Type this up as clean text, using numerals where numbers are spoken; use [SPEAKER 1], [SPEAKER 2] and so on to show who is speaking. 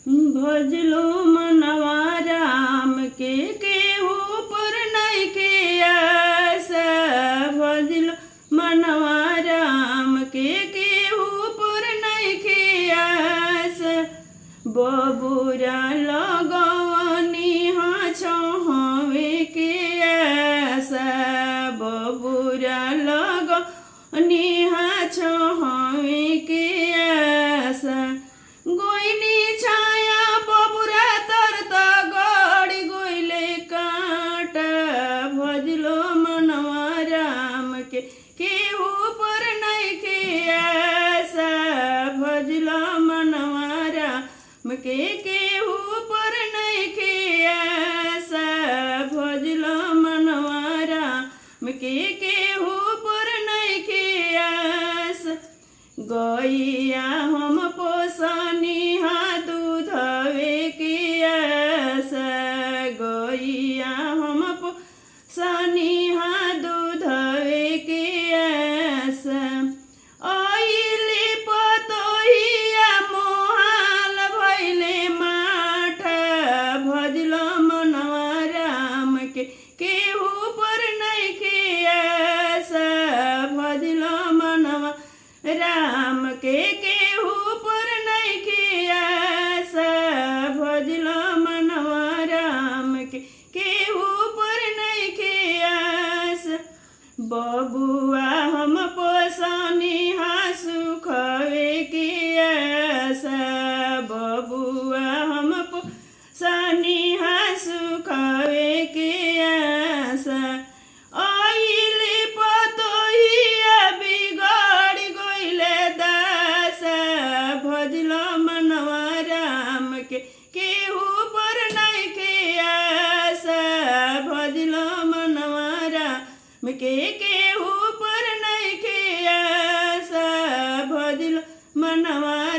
[SPEAKER 1] भजलो मनवा राम के केहू पर नइखे आस। भजलो मनवा राम के केहू पर नइखे आस। बबुरा लगवनी छहवे के आस। बबुरा लगवनी छहवे के आस। गोइनी छाया बबुरा तरत गड़ी गोइले कांटा। भजलो मनवा राम के केहू पर नइखे आस। भजलो मनवा राम के केहू पर नइखे आस। भजलो मनवा राम के केहू पर नइखे आस। गैया हम पोसनी दूधवे के आस। गैया हम पोसनी दूधवे के आस। अइली पतोहिया मोहाल भइले माठा। भजलो मनवा राम के केहू पर नइखे आस। भजलो मनवा राम के केहू पर नइखे आस। भजलो मनवा राम के केहू पर नइखे आस। बबुआ हम पोसनी सुखवे के आस। बबुआ हम पोसनी सुखवे के आस। अइली पतोहिया बिगड़ गइले दास। भजलो मनवा राम के केहू पर नइखे आस। भजलो मनवा राम के केहू पर नइखे आस। भजलो मनवा